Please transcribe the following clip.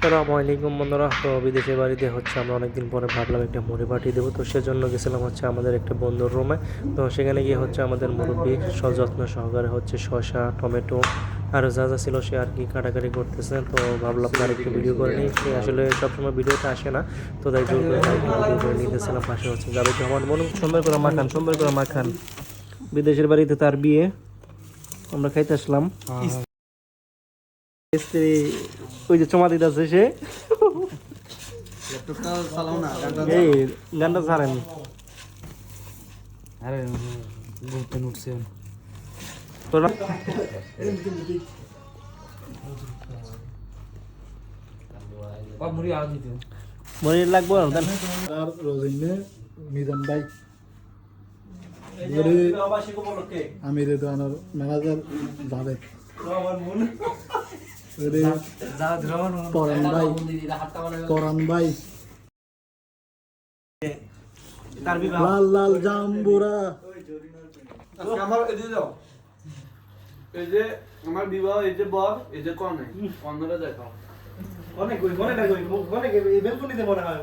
আসসালামু আলাইকুম বন্ধুরা। তো বিদেশের বাড়িতে হচ্ছে আমরা অনেকদিন পরে ভাবলাম একটা মুড়ি পার্টি দেবো, তো সেজন্য গেছিলাম হচ্ছে আমাদের একটা বন্ধুর রুমে। তো সেখানে গিয়ে হচ্ছে আমাদের মুরব্বী সযত্ন সহকারে হচ্ছে শসা, টমেটো আর যা যা ছিল সে আর কি কাটাকাটি করতেছে। তো ভাবলাম তার একটু ভিডিও করে নিই, সে আসলে সবসময় ভিডিওতে আসে না, তো তাই জোর করে তার ভিডিও করে নিতেছিলাম। পাশে হচ্ছে জাবেদ রহমান, মনে সুন্দর করে মাখান, সুন্দর করে মাখান। বিদেশের বাড়িতে তার বিয়ে, আমরা খাইতে আসলাম। স্ত্রী ওই যে চমা দিতেছে সে, এই গানটা ছাড়েন। আরে ঘুরতে উঠছে তোরা মনে লাগবো না দেন। আর রোজিনে মিজান ভাই আমির দোকানের ম্যানেজার জাভেদ পরান ভাই তার বিবাহ লাল লাল জাম্বুরা আমার এদিকে যাও। এই যে আমার বিবাহ, এই যে বর, এই যে কনে, অন্যরা দেখাও। অনেক কই, মনে না কই, মনে কে এই বেলকনিতে মনে হয়।